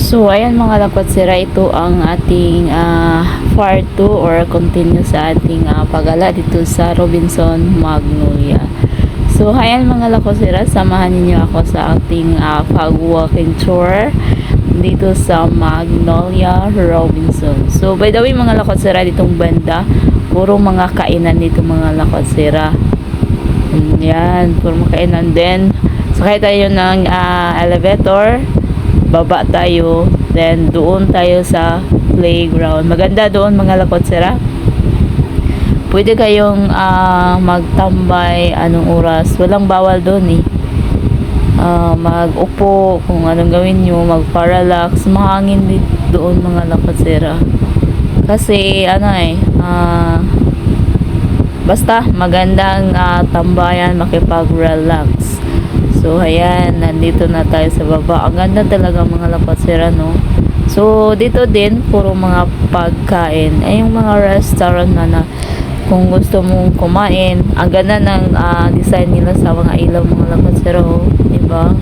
So, ayan mga lakotsira, ito ang ating part 2 or continue sa ating pagala dito sa Robinson Magnolia. So, ayan mga lakotsira, samahan niyo ako sa ating pag-walking tour dito sa Magnolia Robinson. So, by the way mga lakotsira, ditong banda, puro mga kainan dito mga lakotsira. Yan, puro mga kainan din. Sakay tayo ng elevator, baba tayo, then doon tayo sa playground. Maganda doon mga lakotsira. Pwede kayong magtambay anong oras, walang bawal doon mag-upo kung anong gawin nyo, mag-parallax, mahangin doon mga lakotsira. Kasi basta magandang tambayan, makipag-relax. So, ayan, nandito na tayo sa baba. Ang ganda talaga mga lakotsira, no? So, dito din, puro mga pagkain. Ay, yung mga restaurant na kung gusto mong kumain. Ang ganda ng design nila sa mga ilaw mga lakotsira, oh. Diba?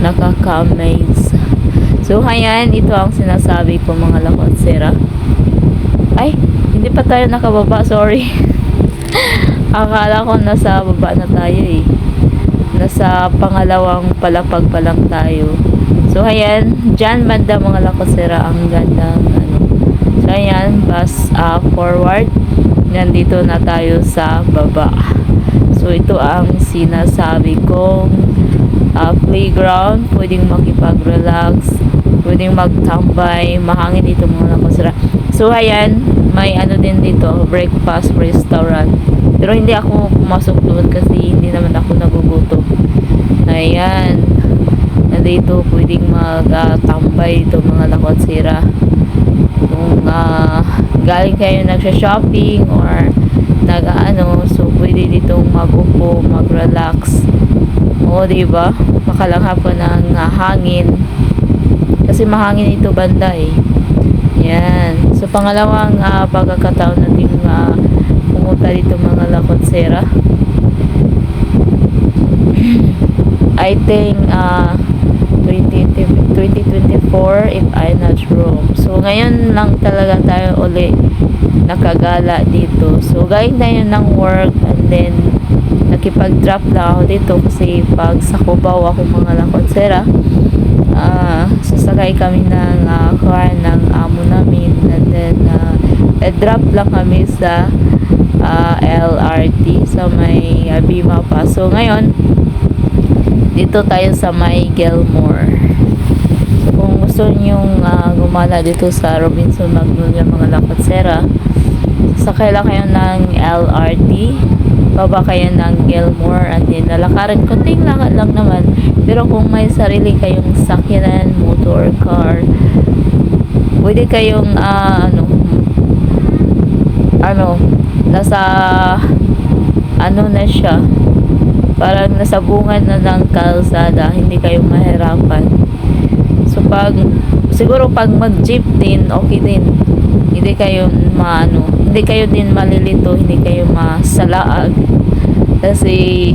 Nakaka-amaze. So, ayan, ito ang sinasabi ko mga lakotsira. Ay, hindi pa tayo nakababa, sorry. Akala ko nasa baba na tayo eh. Nasa pangalawang palapag pa lang tayo. So, ayan, dyan banda mga lakotsira, ang gandang So, ayan, pass forward. Nandito na tayo sa baba. So, ito ang sinasabi kong playground. Pwedeng makipag-relax, pwedeng magtambay, mahangin dito mga lakotsira. So, ayan, may din dito, breakfast restaurant. Pero hindi ako pumasok doon kasi hindi naman ako nagugutom. Ayan, nandito pwedeng magtambay dito mga lakotsira. Kung galing kayo nagsha-shopping or so pwede ditong mag-upo, mag-relax. O, diba? Makalanghapon ng hangin. Kasi mahangin ito banda eh. Yan. So, pangalawang pagkakataon natin pumunta dito mga lakotsira. I think 2024 if I'm not wrong. So, ngayon lang talaga tayo uli nakagala dito. So, galing tayo ng work and then nakipag-drop lang ako dito kasi pag sa Cubao ako mga lakotsira, sasakay kami ng car ng amo namin and then drop lang kami sa LRT sa may Bima pa. So, ngayon dito tayo sa may Gilmore. So, kung gusto nyong gumala dito sa Robinson Magnolia mga lakotsira, sakay lang kayo ng LRT, baba kayo ng Gilmore at then lalakarin, konting lakad lang naman. Pero kung may sarili kayong sakyanan, motor, car, pwede kayong nasa na siya, parang nasa bungad na ng kalsada, hindi kayo mahirapan. So, siguro pag mag-jeep din, okay din. Hindi kayo hindi kayo din malilito, hindi kayo masalaag. Kasi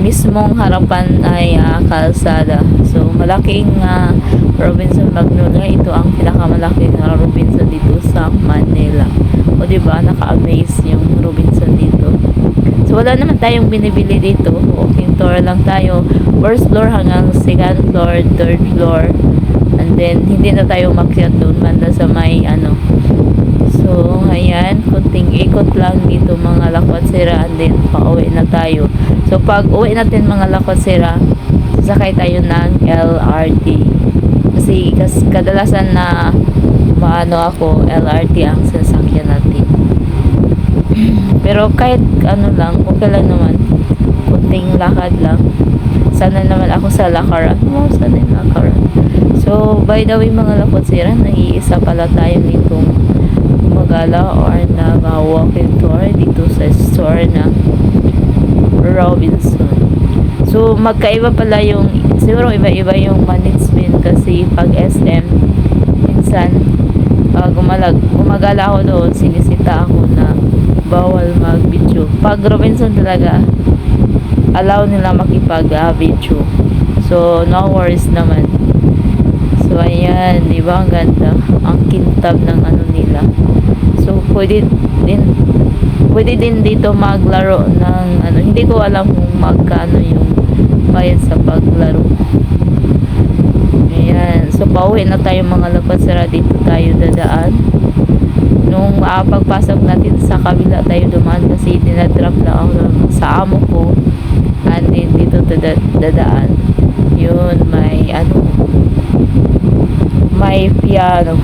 mismong harapan ay kalsada. So, malaking Robinson Magnolia. Ito ang pinakamalaking Robinson dito sa Manila. O, diba? Naka-amaze yung Robinson dito. So, wala naman tayong binibili dito. Walking tour lang tayo. First floor hanggang second floor, third floor. And then, hindi na tayo makyat doon banda sa may So, ayan. Kunting ikot lang dito mga lakotsira. And then, pauwi na tayo. So, pag uwi natin mga lakotsira, sasakay tayo ng LRT. Kasi kadalasan na ako, LRT ang sasakyan natin. Pero kahit lang, okay lang naman. Kunting lakad lang. Sana naman ako sa lakaran. Sana yung lakaran. So, by the way mga lakotsira, nag-iisa pala tayo nitong magala or walking tour dito sa store ng Robinson. So, magkaiba pala siguro iba-iba yung management kasi pag SM, minsan, gumagala ako doon, sinisita ako na bawal mag-video. Pag Robinson talaga, allow nila makipag-video. So, no worries naman. So, So, ayan, di ba? Ang ganda. Ang kintab ng ano nila. So, pwede din dito maglaro ng ano. Hindi ko alam kung magkano yung bayad sa paglaro. Ayan. So, pauwi na tayo mga lapatsara. Dito tayo dadaan. Nung pagpasok natin sa kabila tayo dumaan kasi dinadrop lang ako sa amo ko. And then, dito dadaan. Yun, may ano, may piano.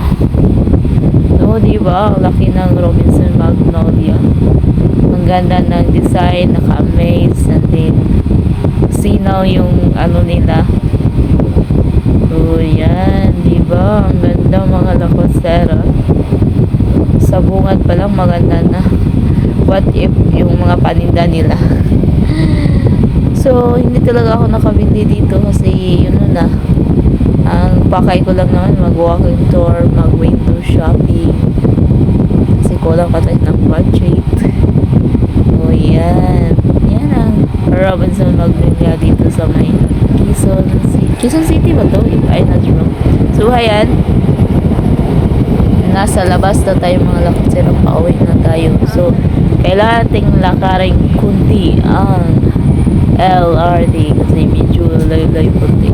So, diba? Ang laki ng Robinson Magnolia. Ang ganda ng design, naka-amaze. And then, sinaw yung ano nila. So, yan. Diba? Ang ganda mga lakosera. Sa bungad pa lang maganda na. What if yung mga paninda nila? So, hindi talaga ako nakabili dito kasi yun na. Ang pakay ko lang naman mag-walking tour, mag-window shopping. Kasi kulang ka tayo ng budget. O yan. Yan ang Robinson Magnolia dito sa may Quezon City. Quezon City ba to? If I'm not wrong. So, ayan. Nasa labas na tayo mga lakotsero. Pauwi na tayo. So, kailangan nating lakaring kunti ang LRT kasi medyo layo-layo kunti.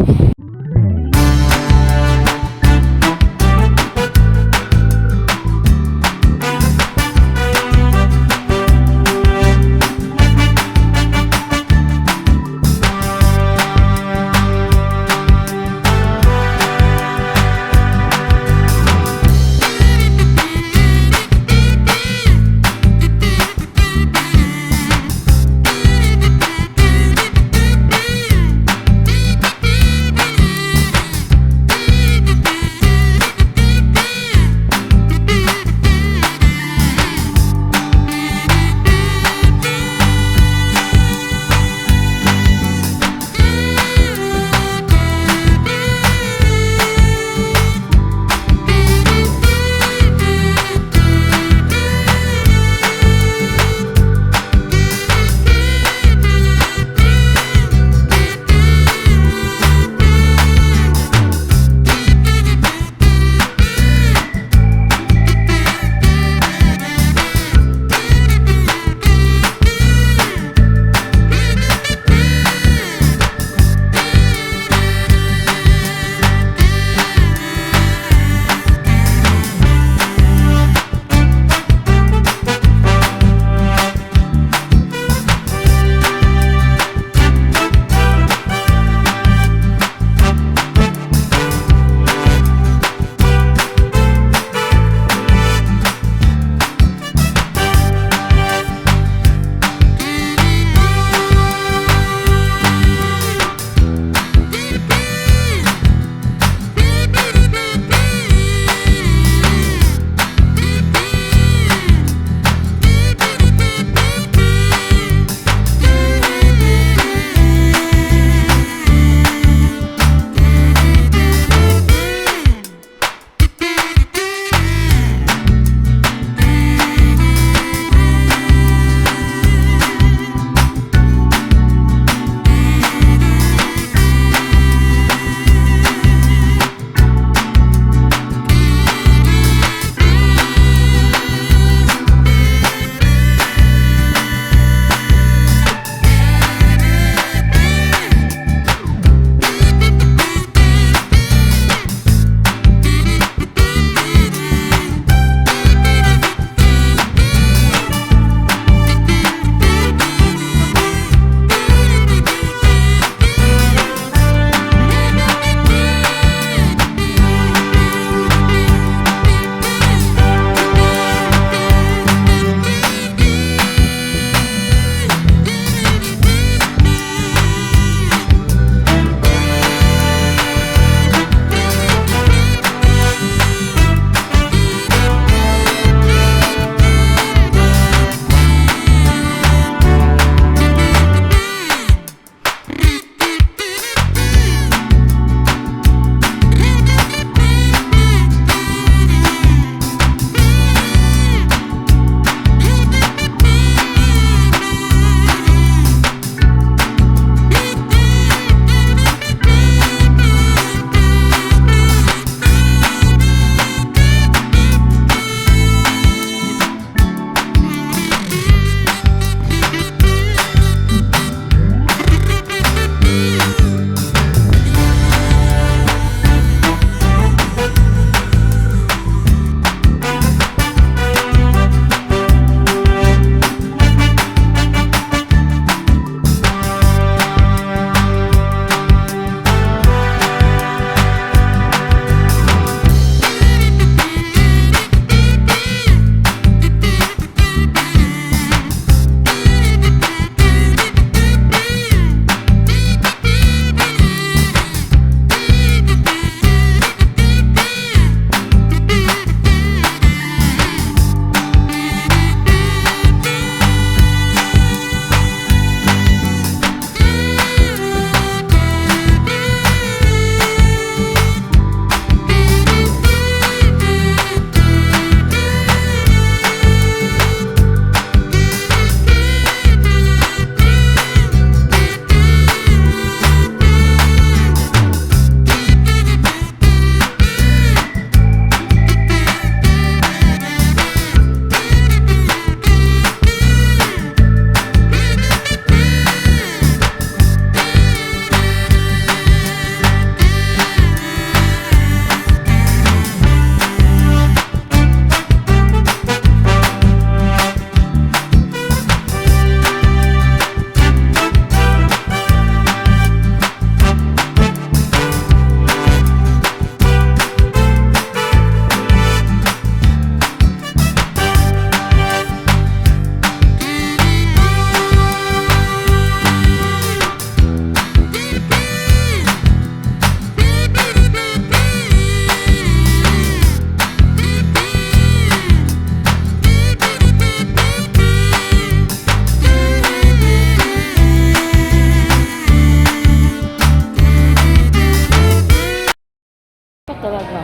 talaga.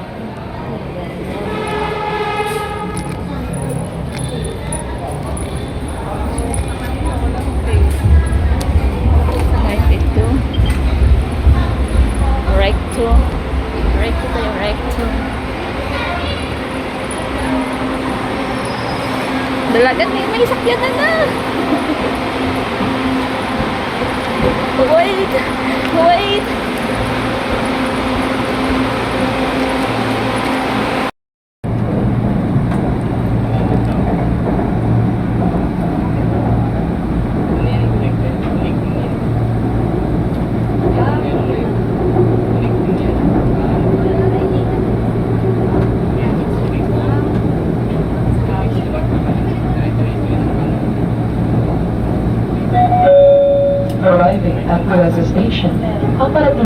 Ito. Recto. Recto tayo, recto. Dalagan, may sakyanan na. Wait. Wait. Arriving at Plaza Station. Operate